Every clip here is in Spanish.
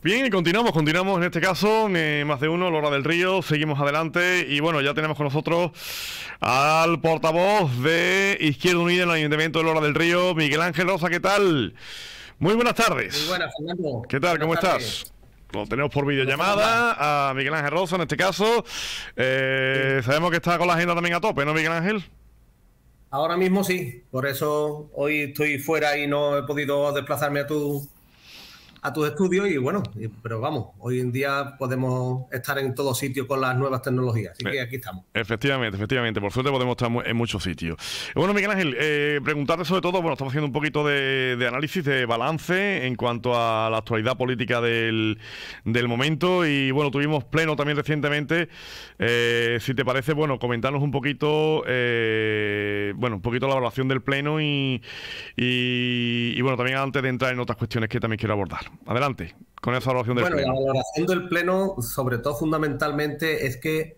Bien, y continuamos en este caso, más de uno, Lora del Río, seguimos adelante y bueno, ya tenemos con nosotros al portavoz de Izquierda Unida en el Ayuntamiento de Lora del Río, Miguel Ángel Rosa, ¿qué tal? Muy buenas tardes. Muy buenas, Fernando. ¿Qué tal? Buenas ¿Cómo tardes. estás? Lo tenemos por videollamada a Miguel Ángel Rosa en este caso. Sabemos que está con la agenda también a tope, ¿no, Miguel Ángel? Ahora mismo sí, por eso hoy estoy fuera y no he podido desplazarme a tus estudios y bueno, pero vamos, hoy en día podemos estar en todo sitio con las nuevas tecnologías, así que aquí estamos. Efectivamente, por suerte podemos estar en muchos sitios. Bueno, Miguel Ángel, preguntarte sobre todo, bueno, estamos haciendo un poquito de análisis, de balance en cuanto a la actualidad política del momento y bueno, tuvimos pleno también recientemente. Si te parece, bueno, comentarnos un poquito, un poquito la valoración del pleno y bueno, también antes de entrar en otras cuestiones que también quiero abordar. Adelante, con esa valoración del pleno. Bueno, la valoración del pleno, sobre todo fundamentalmente, es que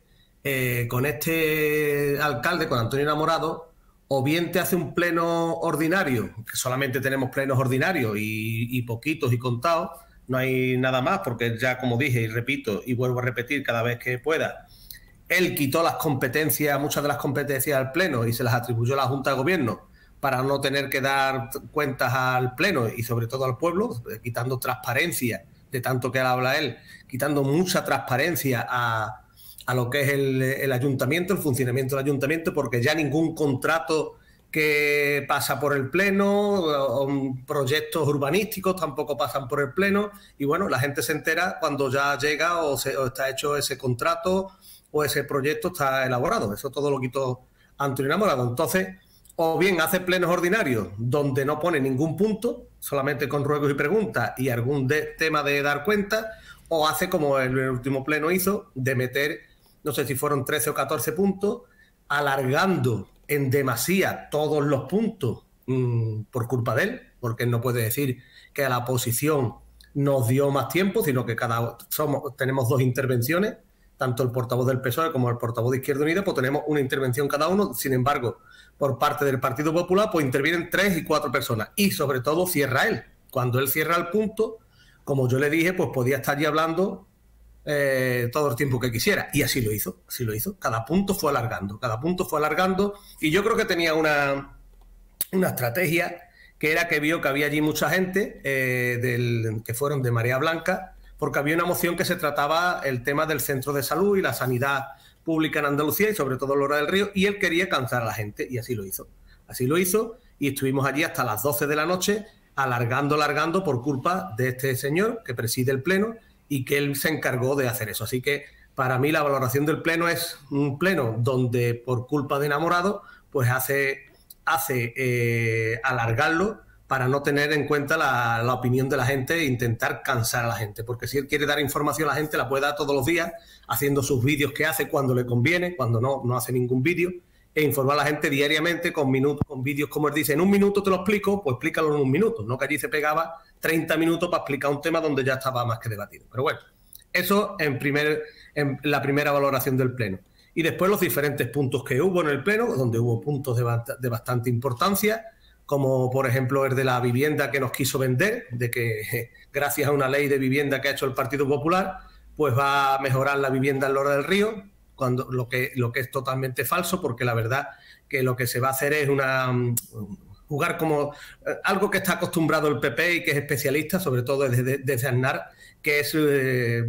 con este alcalde, con Antonio Enamorado, o bien te hace un pleno ordinario, que solamente tenemos plenos ordinarios y poquitos y contados, no hay nada más, porque ya como dije y repito y vuelvo a repetir cada vez que pueda, él quitó las competencias, muchas de las competencias al pleno y se las atribuyó a la Junta de Gobierno para no tener que dar cuentas al pleno y sobre todo al pueblo, quitando transparencia, de tanto que habla él, quitando mucha transparencia a lo que es el ayuntamiento, el funcionamiento del ayuntamiento, porque ya ningún contrato que pasa por el pleno, o proyectos urbanísticos tampoco pasan por el pleno, y bueno, la gente se entera cuando ya llega o está hecho ese contrato o ese proyecto está elaborado. Eso todo lo quitó Antonio Enamorado. Entonces, o bien hace plenos ordinarios donde no pone ningún punto, solamente con ruegos y preguntas y algún tema de dar cuenta, o hace como el último pleno hizo, de meter, no sé si fueron 13 o 14 puntos, alargando en demasía todos los puntos por culpa de él, porque él no puede decir que a la oposición nos dio más tiempo, sino que tenemos dos intervenciones, tanto el portavoz del PSOE como el portavoz de Izquierda Unida, pues tenemos una intervención cada uno. Sin embargo, por parte del Partido Popular, pues intervienen 3 y 4 personas. Y sobre todo cierra él. Cuando él cierra el punto, como yo le dije, pues podía estar allí hablando todo el tiempo que quisiera. Y así lo hizo. Cada punto fue alargando. Y yo creo que tenía una estrategia, que era que vio que había allí mucha gente que fueron de Marea Blanca, porque había una moción que se trataba el tema del centro de salud y la sanidad pública en Andalucía y sobre todo en Lora del Río, y él quería cansar a la gente y así lo hizo y estuvimos allí hasta las 12 de la noche alargando por culpa de este señor que preside el pleno y que él se encargó de hacer eso. Así que para mí la valoración del pleno es un pleno donde por culpa de Enamorado pues hace alargarlo para no tener en cuenta la opinión de la gente e intentar cansar a la gente. Porque si él quiere dar información a la gente, la puede dar todos los días, haciendo sus vídeos que hace cuando le conviene, cuando no hace ningún vídeo, e informar a la gente diariamente con vídeos, como él dice, en un minuto te lo explico, pues explícalo en un minuto, no que allí se pegaba 30 minutos para explicar un tema donde ya estaba más que debatido. Pero bueno, eso en la primera valoración del pleno. Y después los diferentes puntos que hubo en el pleno, donde hubo puntos de bastante importancia, como por ejemplo el de la vivienda que nos quiso vender, de que gracias a una ley de vivienda que ha hecho el Partido Popular, pues va a mejorar la vivienda en Lora del Río, cuando lo que es totalmente falso, porque la verdad que lo que se va a hacer es jugar como algo que está acostumbrado el PP y que es especialista, sobre todo desde Aznar, que es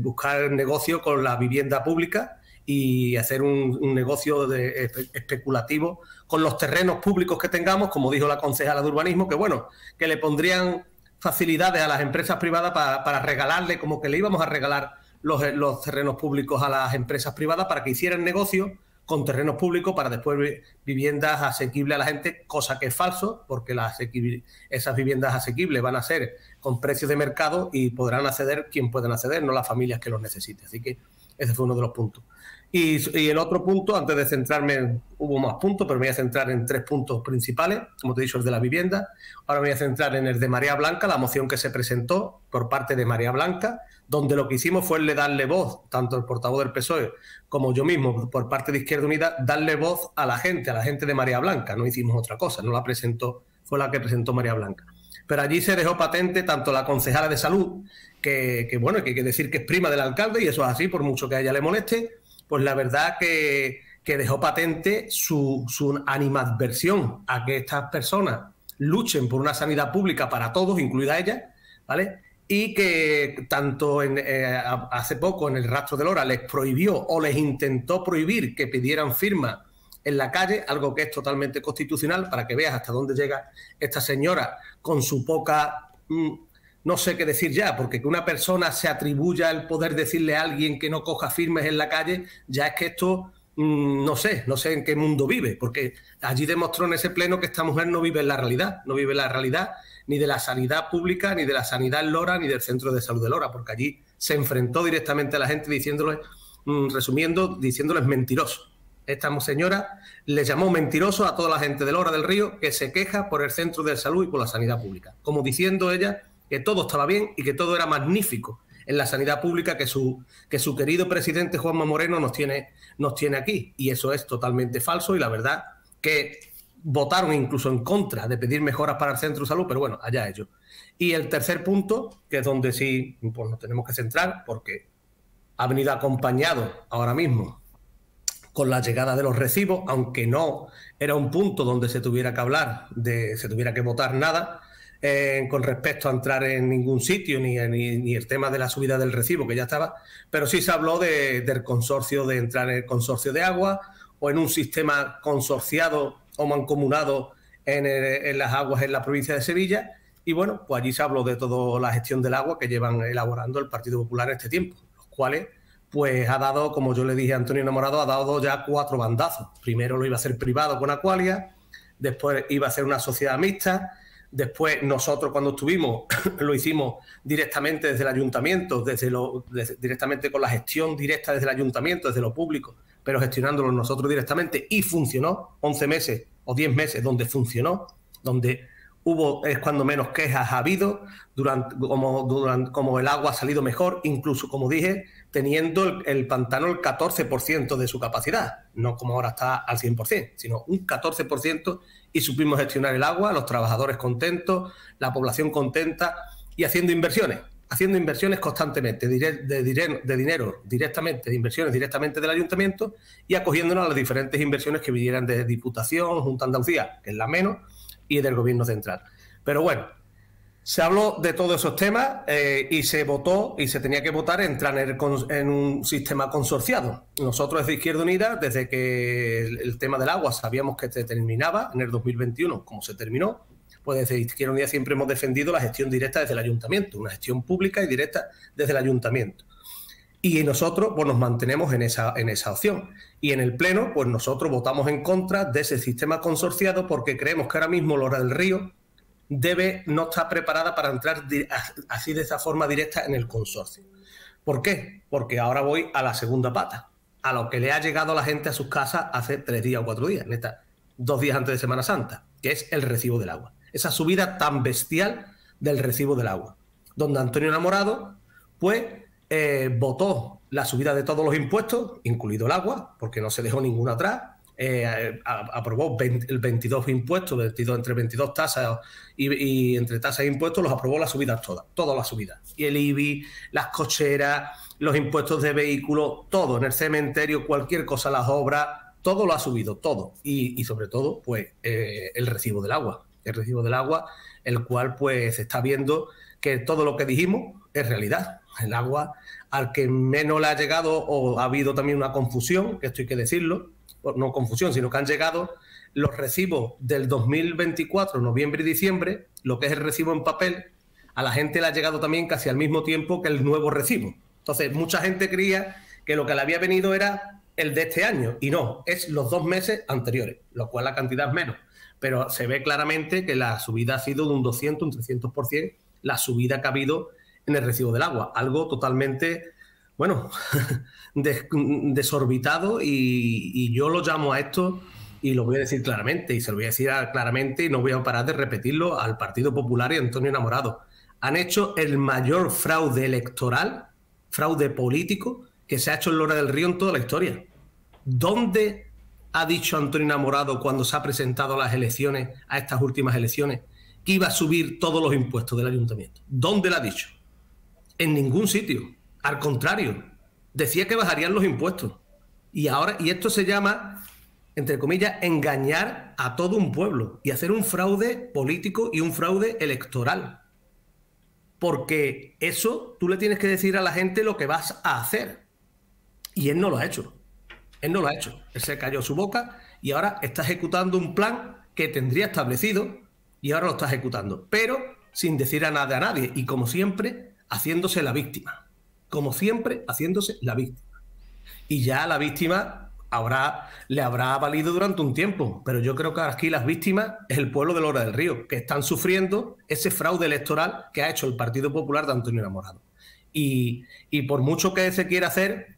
buscar negocio con la vivienda pública y hacer un negocio especulativo con los terrenos públicos que tengamos, como dijo la concejala de urbanismo, que bueno, que le pondrían facilidades a las empresas privadas para regalarle, como que le íbamos a regalar los terrenos públicos a las empresas privadas para que hicieran negocio con terrenos públicos para después viviendas asequibles a la gente, cosa que es falso, porque esas viviendas asequibles van a ser con precios de mercado y podrán acceder quien puedan acceder, no las familias que los necesiten. Así que ese fue uno de los puntos. Y el otro punto, antes de centrarme, hubo más puntos, pero me voy a centrar en 3 puntos principales, como te he dicho, el de la vivienda. Ahora me voy a centrar en el de Marea Blanca, la moción que se presentó por parte de Marea Blanca, donde lo que hicimos fue darle voz, tanto el portavoz del PSOE como yo mismo, por parte de Izquierda Unida, darle voz a la gente de Marea Blanca. No hicimos otra cosa, fue la que presentó Marea Blanca. Pero allí se dejó patente tanto la concejala de salud, bueno, que hay que decir que es prima del alcalde, y eso es así, por mucho que a ella le moleste, pues la verdad que dejó patente su animadversión a que estas personas luchen por una sanidad pública para todos, incluida ella, ¿vale? Y que tanto hace poco en el Rastro del Hora les prohibió o les intentó prohibir que pidieran firmas en la calle, algo que es totalmente constitucional, para que veas hasta dónde llega esta señora con su poca... no sé qué decir ya, porque que una persona se atribuya el poder decirle a alguien que no coja firmes en la calle, ya es que esto... no sé en qué mundo vive, porque allí demostró en ese pleno que esta mujer no vive en la realidad, no vive la realidad ni de la sanidad pública, ni de la sanidad en Lora, ni del centro de salud de Lora, porque allí se enfrentó directamente a la gente diciéndoles, resumiendo, diciéndoles mentirosos. Esta señora le llamó mentiroso a toda la gente de Lora del Río que se queja por el centro de salud y por la sanidad pública, como diciendo ella que todo estaba bien y que todo era magnífico en la sanidad pública que su querido presidente Juanma Moreno nos tiene aquí. Y eso es totalmente falso, y la verdad que votaron incluso en contra de pedir mejoras para el centro de salud, pero bueno, allá ellos. Y el tercer punto, que es donde sí pues nos tenemos que centrar, porque ha venido acompañado ahora mismo con la llegada de los recibos, aunque no era un punto donde se tuviera que hablar, se tuviera que votar nada, con respecto a entrar en ningún sitio, ni el tema de la subida del recibo, que ya estaba, pero sí se habló del consorcio, de entrar en el consorcio de agua o en un sistema consorciado o mancomunado en las aguas en la provincia de Sevilla. Y bueno, pues allí se habló de toda la gestión del agua que llevan elaborando el Partido Popular en este tiempo, los cuales pues ha dado, como yo le dije a Antonio Enamorado, ha dado ya 4 bandazos. Primero lo iba a hacer privado con Aqualia, después iba a hacer una sociedad mixta. Después nosotros cuando estuvimos lo hicimos directamente desde el ayuntamiento, directamente con la gestión directa desde el ayuntamiento, desde lo público, pero gestionándolo nosotros directamente, y funcionó. 11 meses o 10 meses donde funcionó, donde es cuando menos quejas ha habido, como el agua ha salido mejor, incluso, como dije, teniendo el pantano el 14% de su capacidad, no como ahora está al 100%, sino un 14%, y supimos gestionar el agua, los trabajadores contentos, la población contenta, y haciendo inversiones constantemente, de dinero directamente, de inversiones directamente del ayuntamiento, y acogiéndonos a las diferentes inversiones que vinieran de Diputación, Junta de Andalucía, que es la menos, y del Gobierno central. Pero bueno, se habló de todos esos temas y se votó, y se tenía que votar, entrar en un sistema consorciado. Nosotros desde Izquierda Unida, desde que el tema del agua sabíamos que se terminaba en el 2021, como se terminó, pues desde Izquierda Unida siempre hemos defendido la gestión directa desde el ayuntamiento, una gestión pública y directa desde el ayuntamiento. Y nosotros pues nos mantenemos en esa opción. Y en el Pleno, pues nosotros votamos en contra de ese sistema consorciado, porque creemos que ahora mismo Lora del Río no está preparada para entrar así de esa forma directa en el consorcio. ¿Por qué? Porque ahora voy a la segunda pata, a lo que le ha llegado a la gente a sus casas hace 3 días o 4 días, 2 días antes de Semana Santa, que es el recibo del agua. Esa subida tan bestial del recibo del agua, donde Antonio Enamorado pues votó la subida de todos los impuestos, incluido el agua, porque no se dejó ninguna atrás. Aprobó el 22 impuestos, entre 22 tasas y entre tasas e impuestos, los aprobó las subidas todas las subidas. Y el IBI, las cocheras, los impuestos de vehículos, todo, en el cementerio, cualquier cosa, las obras, todo lo ha subido, todo. Y sobre todo, pues, el recibo del agua. El recibo del agua, el cual, pues, se está viendo que todo lo que dijimos es realidad. El agua, al que menos le ha llegado, o ha habido también una confusión, que esto hay que decirlo, no confusión, sino que han llegado los recibos del 2024, noviembre y diciembre, lo que es el recibo en papel, a la gente le ha llegado también casi al mismo tiempo que el nuevo recibo. Entonces, mucha gente creía que lo que le había venido era el de este año, y no, es los 2 meses anteriores, lo cual la cantidad es menos. Pero se ve claramente que la subida ha sido de un 200, un 300%, la subida que ha habido en el recibo del agua. Algo totalmente, bueno, desorbitado, y yo lo llamo a esto, y lo voy a decir claramente, y se lo voy a decir claramente, y no voy a parar de repetirlo, al Partido Popular y a Antonio Enamorado. Han hecho el mayor fraude electoral, fraude político, que se ha hecho en Lora del Río en toda la historia. ¿Dónde ha dicho Antonio Enamorado, cuando se ha presentado a las elecciones, a estas últimas elecciones, que iba a subir todos los impuestos del ayuntamiento? ¿Dónde lo ha dicho? En ningún sitio. Al contrario, decía que bajarían los impuestos. Y esto se llama, entre comillas, engañar a todo un pueblo y hacer un fraude político y un fraude electoral. Porque eso tú le tienes que decir a la gente lo que vas a hacer. Y él no lo ha hecho. Él no lo ha hecho. Él se cayó su boca y ahora está ejecutando un plan que tendría establecido y ahora lo está ejecutando. Pero sin decir a nada a nadie. Y como siempre, haciéndose la víctima. Como siempre, haciéndose la víctima. Y ya a la víctima le habrá valido durante un tiempo. Pero yo creo que aquí las víctimas es el pueblo de Lora del Río, que están sufriendo ese fraude electoral que ha hecho el Partido Popular de Antonio Enamorado. Y por mucho que se quiera hacer,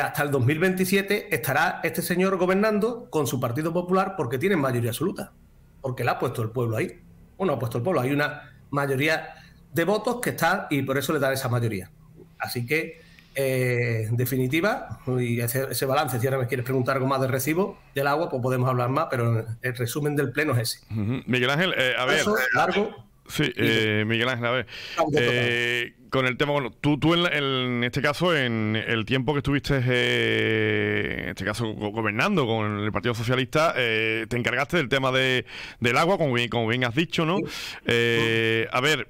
hasta el 2027 estará este señor gobernando con su Partido Popular porque tienen mayoría absoluta. Porque la ha puesto el pueblo ahí. Bueno, ha puesto el pueblo. Hay una mayoría de votos que está y por eso le dan esa mayoría. Así que, en definitiva, y ese balance, si ahora me quieres preguntar algo más del recibo del agua, pues podemos hablar más, pero el resumen del pleno es ese. Miguel Ángel, a ver... largo. Sí, Miguel Ángel, a ver, con el tema, bueno, tú en este caso, en el tiempo que estuviste, en este caso, gobernando con el Partido Socialista, te encargaste del tema del agua, como bien has dicho, ¿no? Sí. A ver,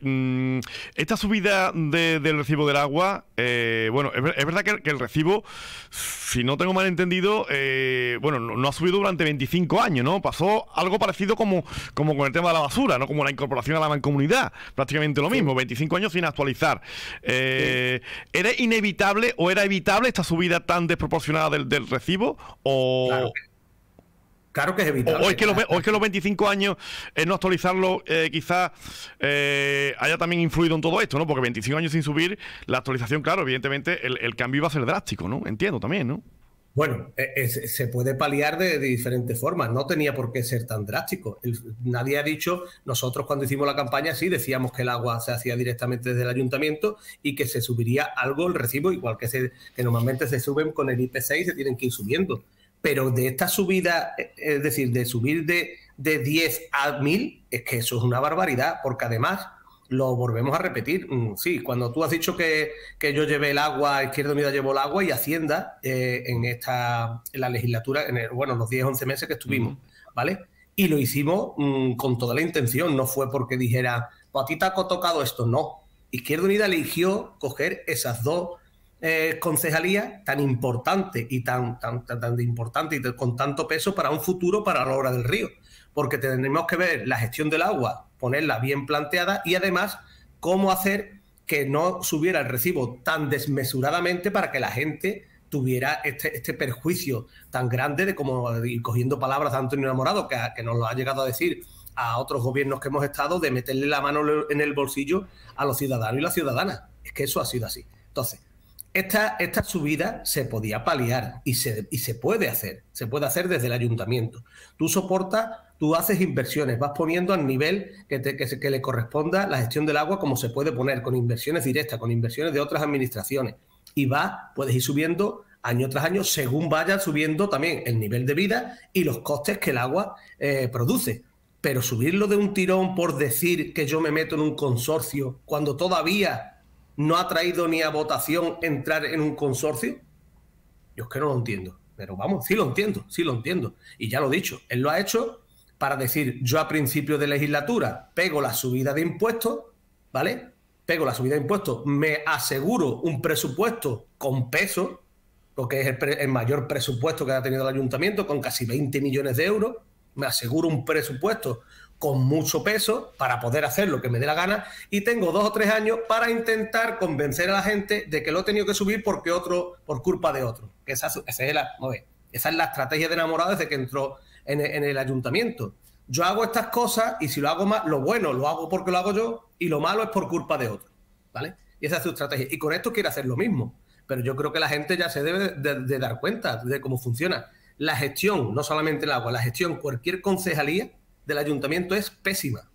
esta subida del recibo del agua, bueno, es verdad que el recibo, si no tengo mal entendido, bueno, no ha subido durante 25 años, ¿no? Pasó algo parecido como con el tema de la basura, ¿no? Como la incorporación a la mancomunidad, prácticamente lo mismo, 25 años sin actualizar. ¿Era inevitable o era evitable esta subida tan desproporcionada del recibo? O... Claro que es evitable. O es que los 25 años no actualizarlo quizás haya también influido en todo esto, ¿no? Porque 25 años sin subir, la actualización, claro, evidentemente el cambio iba a ser drástico, ¿no? Entiendo también, ¿no? Bueno, se puede paliar de diferentes formas. No tenía por qué ser tan drástico. Nadie ha dicho, nosotros cuando hicimos la campaña sí decíamos que el agua se hacía directamente desde el ayuntamiento y que se subiría algo el recibo, igual que normalmente se suben con el IPC y se tienen que ir subiendo. Pero de esta subida, es decir, de subir de 10 a 1000, es que eso es una barbaridad, porque además... Lo volvemos a repetir. Sí, cuando tú has dicho que yo llevé el agua, Izquierda Unida llevó el agua y Hacienda en la legislatura, los 10, 11 meses que estuvimos, ¿vale? Y lo hicimos con toda la intención, no fue porque dijera, pues a ti te ha tocado esto, no. Izquierda Unida eligió coger esas dos concejalías tan importantes y tan importantes y con tanto peso para un futuro para la Lora del Río. Porque tenemos que ver la gestión del agua, ponerla bien planteada y además cómo hacer que no subiera el recibo tan desmesuradamente para que la gente tuviera este perjuicio tan grande de como, y cogiendo palabras de Antonio Enamorado, que nos lo ha llegado a decir a otros gobiernos que hemos estado, de meterle la mano en el bolsillo a los ciudadanos y las ciudadanas. Es que eso ha sido así. Entonces, esta subida se podía paliar y se puede hacer. Se puede hacer desde el ayuntamiento. Tú haces inversiones, vas poniendo al nivel que le corresponda la gestión del agua como se puede poner, con inversiones directas, con inversiones de otras administraciones. Y puedes ir subiendo año tras año según vaya subiendo también el nivel de vida y los costes que el agua produce. Pero subirlo de un tirón por decir que yo me meto en un consorcio cuando todavía no ha traído ni a votación entrar en un consorcio, yo es que no lo entiendo. Pero vamos, sí lo entiendo. Y ya lo he dicho, él lo ha hecho para decir, yo a principio de legislatura pego la subida de impuestos, ¿vale? Pego la subida de impuestos, me aseguro un presupuesto con peso, porque es el mayor presupuesto que ha tenido el ayuntamiento, con casi 20 millones de euros, me aseguro un presupuesto con mucho peso para poder hacer lo que me dé la gana y tengo 2 o 3 años para intentar convencer a la gente de que lo he tenido que subir por culpa de otro. Que esa es la estrategia de Enamorado desde que entró en el ayuntamiento. Yo hago estas cosas y si lo hago mal, lo bueno lo hago porque lo hago yo y lo malo es por culpa de otro, ¿vale? Y esa es su estrategia. Y con esto quiere hacer lo mismo. Pero yo creo que la gente ya se debe de dar cuenta de cómo funciona. La gestión, no solamente el agua, la gestión, cualquier concejalía del ayuntamiento es pésima.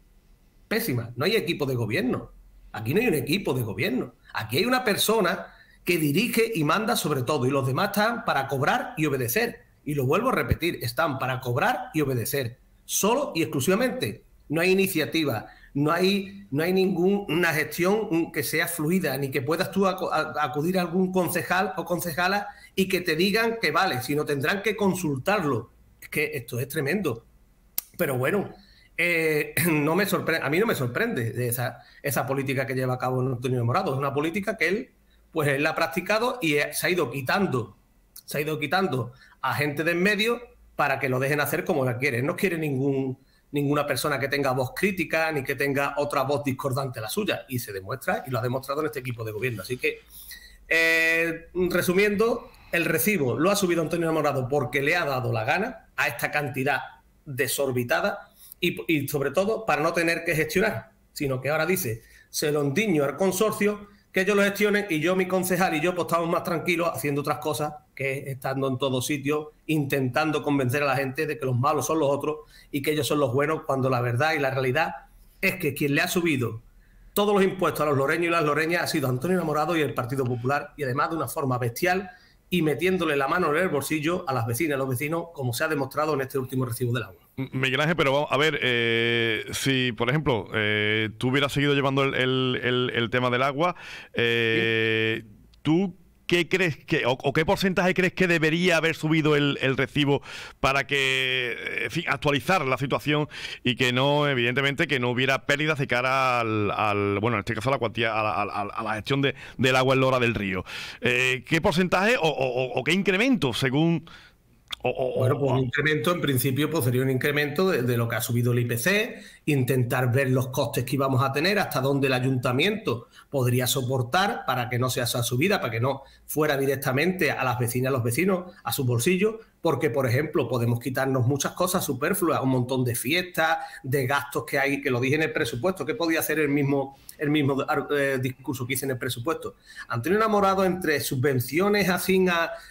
Pésima. No hay equipo de gobierno. Aquí no hay un equipo de gobierno. Aquí hay una persona que dirige y manda sobre todo y los demás están para cobrar y obedecer. Y lo vuelvo a repetir, están para cobrar y obedecer. Solo y exclusivamente. No hay iniciativa, no hay ninguna gestión que sea fluida, ni que puedas tú acudir a algún concejal o concejala y que te digan que vale, sino tendrán que consultarlo. Es que esto es tremendo. Pero bueno, no me sorprende, a mí no me sorprende de esa política que lleva a cabo Antonio Morado. Es una política que él la ha practicado y se ha ido quitando a gente de en medio para que lo dejen hacer como la quiere. No quiere ninguna persona que tenga voz crítica ni que tenga otra voz discordante a la suya. Y se demuestra, y lo ha demostrado en este equipo de gobierno. Así que, resumiendo, el recibo lo ha subido Antonio Morado porque le ha dado la gana a esta cantidad desorbitada y sobre todo para no tener que gestionar, sino que ahora dice, se lo endiño al consorcio, que ellos lo gestionen y yo, mi concejal y yo, pues estamos más tranquilos haciendo otras cosas que estando en todos sitios, intentando convencer a la gente de que los malos son los otros y que ellos son los buenos, cuando la verdad y la realidad es que quien le ha subido todos los impuestos a los loreños y las loreñas ha sido Antonio Morado y el Partido Popular, y además de una forma bestial y metiéndole la mano en el bolsillo a las vecinas y a los vecinos, como se ha demostrado en este último recibo del agua. Miguel Ángel, pero vamos a ver, si por ejemplo tú hubieras seguido llevando el tema del agua, ¿tú qué crees o qué porcentaje crees que debería haber subido el recibo para que, en fin, actualizar la situación y que no, evidentemente, que no hubiera pérdidas de cara bueno, en este caso a la cuantía, a la gestión del agua en Lora del Río? ¿Qué porcentaje o qué incremento según... Bueno, pues un incremento, en principio, pues sería un incremento de lo que ha subido el IPC, intentar ver los costes que íbamos a tener, hasta dónde el ayuntamiento podría soportar para que no sea esa subida, para que no fuera directamente a las vecinas, a los vecinos, a su bolsillo, porque, por ejemplo, podemos quitarnos muchas cosas superfluas, un montón de fiestas, de gastos que hay, que lo dije en el presupuesto, que podía hacer el mismo discurso que hice en el presupuesto. Antonio Enamorado, entre subvenciones así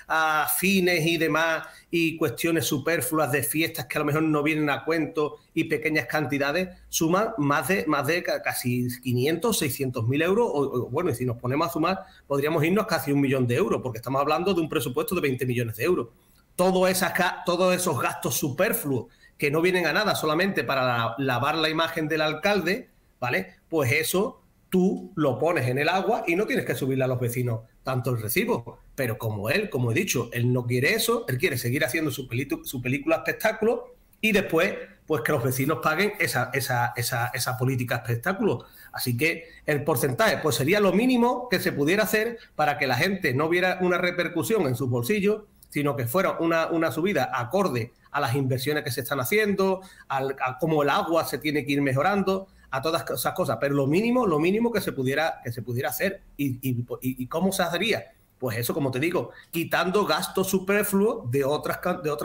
a fines y demás, y cuestiones superfluas de fiestas que a lo mejor no vienen a cuento y pequeñas cantidades, suman más de casi 500, 600.000 euros, o bueno, y si nos ponemos a sumar, podríamos irnos casi 1 millón de euros, porque estamos hablando de un presupuesto de 20 millones de euros. Todos esos gastos superfluos que no vienen a nada, solamente para lavar la imagen del alcalde, ¿vale? Pues eso tú lo pones en el agua y no tienes que subirle a los vecinos tanto el recibo. Pero como he dicho, él no quiere eso, él quiere seguir haciendo su película espectáculo y después, pues que los vecinos paguen esa política espectáculo. Así que el porcentaje, pues sería lo mínimo que se pudiera hacer para que la gente no viera una repercusión en sus bolsillos, sino que fuera una subida acorde a las inversiones que se están haciendo, a cómo el agua se tiene que ir mejorando, a todas esas cosas. Pero lo mínimo que se pudiera hacer. ¿Y cómo se haría? Pues eso, como te digo, quitando gastos superfluos de otras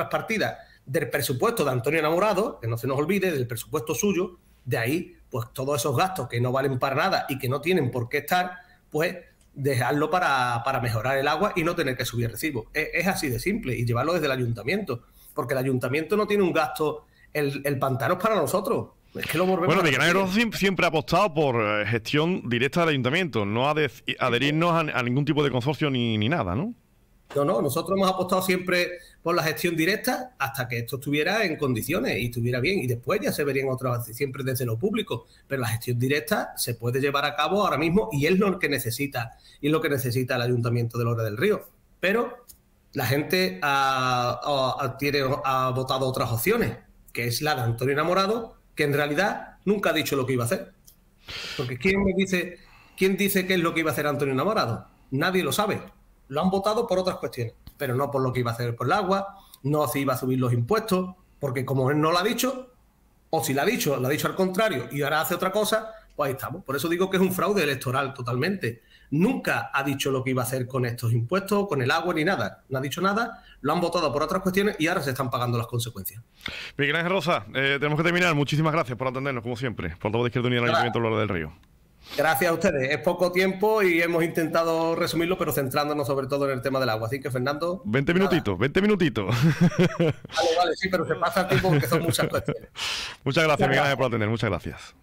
partidas del presupuesto de Antonio Enamorado, que no se nos olvide, del presupuesto suyo, de ahí, pues todos esos gastos que no valen para nada y que no tienen por qué estar, pues dejarlo para mejorar el agua y no tener que subir recibo. Es así de simple, y llevarlo desde el ayuntamiento, porque el ayuntamiento no tiene un gasto, el pantano es para nosotros. Es que lo bueno, Miguel Ángel siempre ha apostado por gestión directa del ayuntamiento, no adherirnos a ningún tipo de consorcio ni nada, ¿no? No, nosotros hemos apostado siempre por la gestión directa hasta que esto estuviera en condiciones y estuviera bien, y después ya se verían otras, siempre desde lo público, pero la gestión directa se puede llevar a cabo ahora mismo y es lo que necesita, el Ayuntamiento de Lora del Río. Pero la gente ha votado otras opciones, que es la de Antonio Enamorado, que en realidad nunca ha dicho lo que iba a hacer. Porque ¿quién dice qué es lo que iba a hacer Antonio Enamorado? Nadie lo sabe. Lo han votado por otras cuestiones, pero no por lo que iba a hacer por el agua, no si iba a subir los impuestos, porque como él no lo ha dicho, o si lo ha dicho al contrario y ahora hace otra cosa, pues ahí estamos. Por eso digo que es un fraude electoral totalmente. Nunca ha dicho lo que iba a hacer con estos impuestos, con el agua ni nada. No ha dicho nada, lo han votado por otras cuestiones y ahora se están pagando las consecuencias. Miguel Ángel Rosa, tenemos que terminar. Muchísimas gracias por atendernos, como siempre. Por todo de Izquierda Unida en el Ayuntamiento de Lora del Río. Gracias a ustedes. Es poco tiempo y hemos intentado resumirlo, pero centrándonos sobre todo en el tema del agua. Así que, Fernando... 20 minutitos. Vale, sí, pero se pasa el tiempo porque son muchas cuestiones. Muchas gracias, Miguel Ángel, por atender. Muchas gracias.